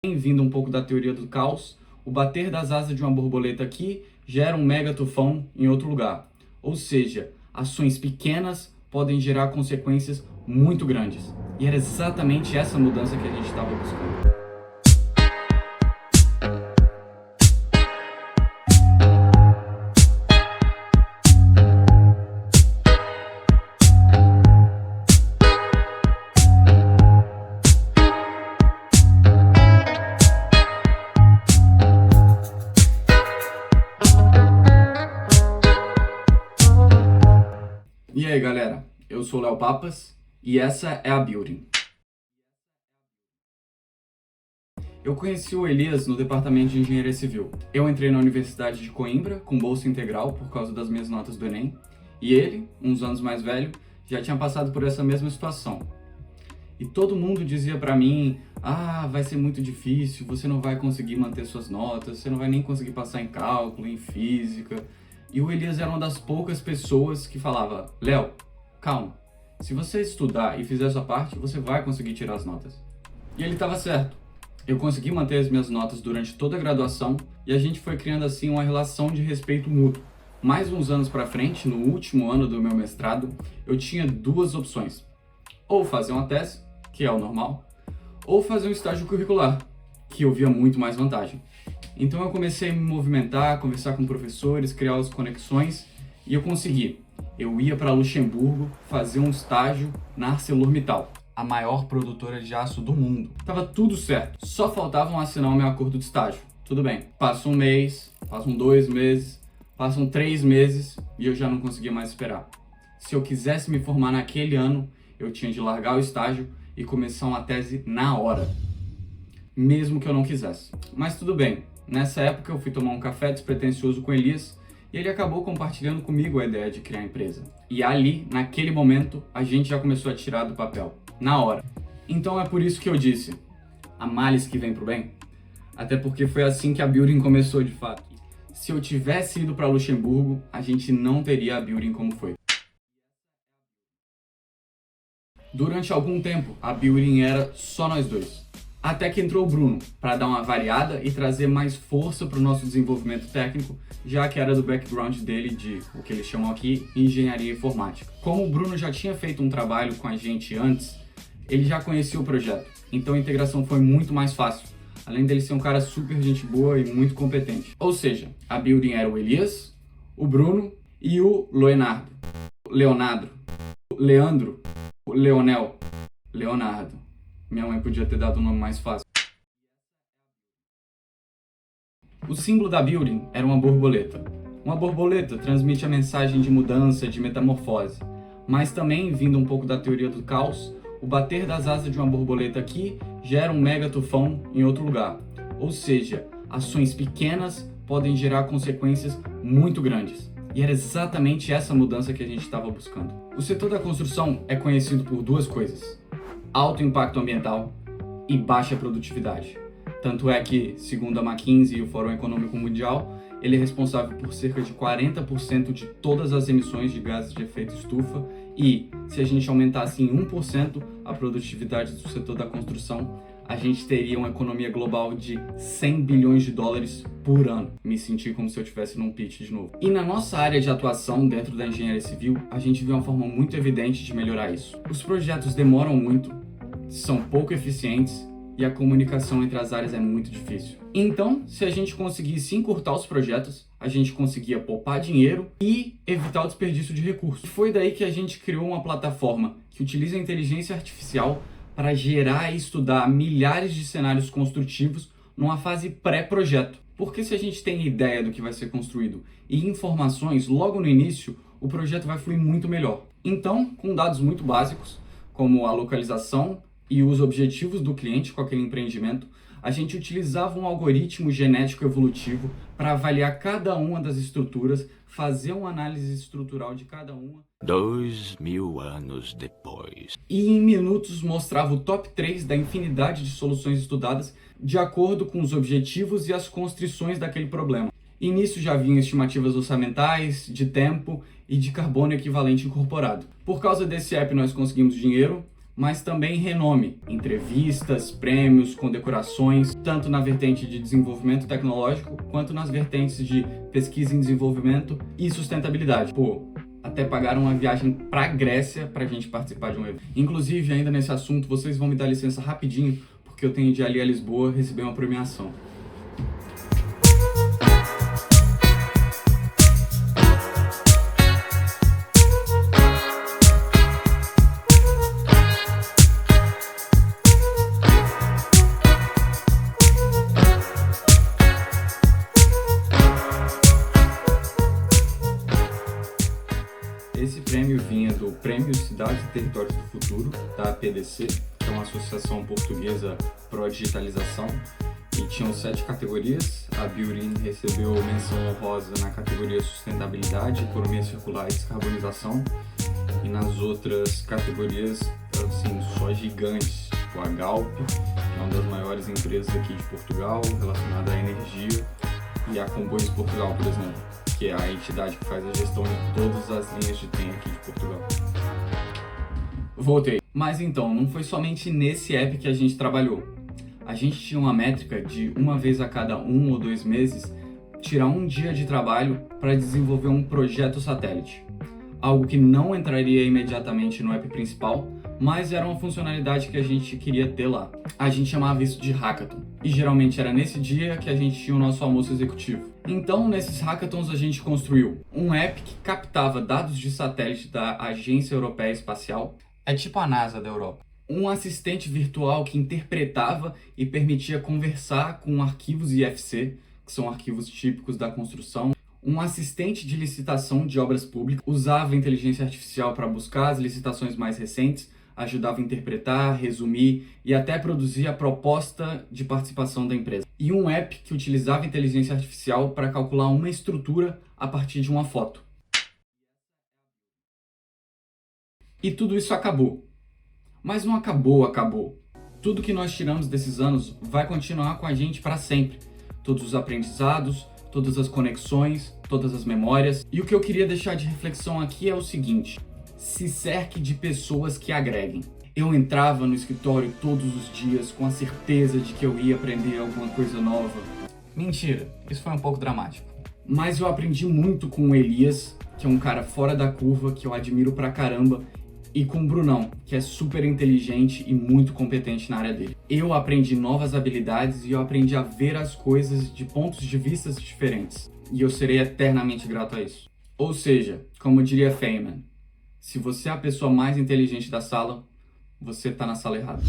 Vindo um pouco da teoria do caos, o bater das asas de uma borboleta aqui gera um mega tufão em outro lugar. Ou seja, ações pequenas podem gerar consequências muito grandes. E era exatamente essa mudança que a gente estava buscando. E aí galera, eu sou o Léo Papas e essa é a Building. Eu conheci o Elias no departamento de Engenharia Civil. Eu entrei na Universidade de Coimbra com bolsa integral por causa das minhas notas do Enem, e ele, uns anos mais velho, já tinha passado por essa mesma situação. E todo mundo dizia pra mim, vai ser muito difícil, você não vai conseguir manter suas notas, você não vai nem conseguir passar em cálculo, em física. E o Elias era uma das poucas pessoas que falava, Léo, calma, se você estudar e fizer a sua parte, você vai conseguir tirar as notas. E ele estava certo. Eu consegui manter as minhas notas durante toda a graduação e a gente foi criando assim uma relação de respeito mútuo. Mais uns anos pra frente, no último ano do meu mestrado, eu tinha duas opções. Ou fazer uma tese, que é o normal, ou fazer um estágio curricular, que eu via muito mais vantagem. Então eu comecei a me movimentar, conversar com professores, criar as conexões e eu consegui. Eu ia para Luxemburgo fazer um estágio na ArcelorMittal, a maior produtora de aço do mundo. Tava tudo certo, só faltavam assinar o meu acordo de estágio. Tudo bem, passa um mês, passam 2 meses, passam 3 meses e eu já não conseguia mais esperar. Se eu quisesse me formar naquele ano, eu tinha de largar o estágio e começar uma tese na hora, mesmo que eu não quisesse. Mas tudo bem. Nessa época eu fui tomar um café despretensioso com Elias e ele acabou compartilhando comigo a ideia de criar a empresa. E ali, naquele momento, a gente já começou a tirar do papel, na hora. Então é por isso que eu disse, há males que vem pro bem. Até porque foi assim que a Building começou de fato. Se eu tivesse ido para Luxemburgo, a gente não teria a Building como foi. Durante algum tempo, a Building era só nós dois. Até que entrou o Bruno, para dar uma variada e trazer mais força para o nosso desenvolvimento técnico, já que era do background dele de, o que eles chamam aqui, engenharia informática. Como o Bruno já tinha feito um trabalho com a gente antes, ele já conhecia o projeto, então a integração foi muito mais fácil, além dele ser um cara super gente boa e muito competente. Ou seja, a Building era o Elias, o Bruno e o Leonardo, Leonardo. Minha mãe podia ter dado um nome mais fácil. O símbolo da Building era uma borboleta. Uma borboleta transmite a mensagem de mudança, de metamorfose. Mas também, vindo um pouco da teoria do caos, o bater das asas de uma borboleta aqui gera um mega tufão em outro lugar. Ou seja, ações pequenas podem gerar consequências muito grandes. E era exatamente essa mudança que a gente estava buscando. O setor da construção é conhecido por duas coisas: alto impacto ambiental e baixa produtividade. Tanto é que, segundo a McKinsey e o Fórum Econômico Mundial, ele é responsável por cerca de 40% de todas as emissões de gases de efeito estufa e, se a gente aumentasse em 1% a produtividade do setor da construção, a gente teria uma economia global de 100 bilhões de dólares por ano. Me senti como se eu estivesse num pitch de novo. E na nossa área de atuação dentro da engenharia civil, a gente vê uma forma muito evidente de melhorar isso. Os projetos demoram muito, são pouco eficientes e a comunicação entre as áreas é muito difícil. Então, se a gente conseguisse encurtar os projetos, a gente conseguia poupar dinheiro e evitar o desperdício de recursos. Foi daí que a gente criou uma plataforma que utiliza a inteligência artificial para gerar e estudar milhares de cenários construtivos numa fase pré-projeto. Porque se a gente tem ideia do que vai ser construído e informações logo no início, o projeto vai fluir muito melhor. Então, com dados muito básicos, como a localização e os objetivos do cliente com aquele empreendimento, a gente utilizava um algoritmo genético evolutivo para avaliar cada uma das estruturas, fazer uma análise estrutural de cada uma. 2000 anos depois. E em minutos mostrava o top 3 da infinidade de soluções estudadas de acordo com os objetivos e as constrições daquele problema. E nisso já vinham estimativas orçamentais, de tempo e de carbono equivalente incorporado. Por causa desse app nós conseguimos dinheiro, mas também renome, entrevistas, prêmios, condecorações, tanto na vertente de desenvolvimento tecnológico, quanto nas vertentes de pesquisa em desenvolvimento e sustentabilidade. Pô, até pagaram uma viagem pra Grécia pra gente participar de um evento. Inclusive, ainda nesse assunto, vocês vão me dar licença rapidinho, porque eu tenho de ir ali a Lisboa receber uma premiação. Esse prêmio vinha do Prêmio Cidades e Territórios do Futuro, da APDC, que é uma associação portuguesa pró-digitalização, e tinham 7 categorias. A Biurin recebeu menção honrosa na categoria Sustentabilidade, Economia Circular e Descarbonização, e nas outras categorias, assim, só gigantes, tipo a Galp, que é uma das maiores empresas aqui de Portugal, relacionada à energia, e a Comboios Portugal, por exemplo, que é a entidade que faz a gestão de todas as linhas de trem aqui de Portugal. Voltei. Mas então, não foi somente nesse app que a gente trabalhou. A gente tinha uma métrica de uma vez a cada 1 ou 2 meses, tirar um dia de trabalho para desenvolver um projeto satélite. Algo que não entraria imediatamente no app principal, mas era uma funcionalidade que a gente queria ter lá. A gente chamava isso de hackathon, e geralmente era nesse dia que a gente tinha o nosso almoço executivo. Então, nesses hackathons a gente construiu um app que captava dados de satélite da Agência Europeia Espacial, é tipo a NASA da Europa. Um assistente virtual que interpretava e permitia conversar com arquivos IFC, que são arquivos típicos da construção. Um assistente de licitação de obras públicas, usava inteligência artificial para buscar as licitações mais recentes, ajudava a interpretar, resumir e até produzir a proposta de participação da empresa. E um app que utilizava inteligência artificial para calcular uma estrutura a partir de uma foto. E tudo isso acabou. Mas não acabou. Tudo que nós tiramos desses anos vai continuar com a gente para sempre. Todos os aprendizados, todas as conexões, todas as memórias. E o que eu queria deixar de reflexão aqui é o seguinte: se cerque de pessoas que agreguem. Eu entrava no escritório todos os dias com a certeza de que eu ia aprender alguma coisa nova. Mentira, isso foi um pouco dramático. Mas eu aprendi muito com o Elias, que é um cara fora da curva, que eu admiro pra caramba, e com o Brunão, que é super inteligente e muito competente na área dele. Eu aprendi novas habilidades e eu aprendi a ver as coisas de pontos de vista diferentes. E eu serei eternamente grato a isso. Ou seja, como diria Feynman, se você é a pessoa mais inteligente da sala, você tá na sala errada.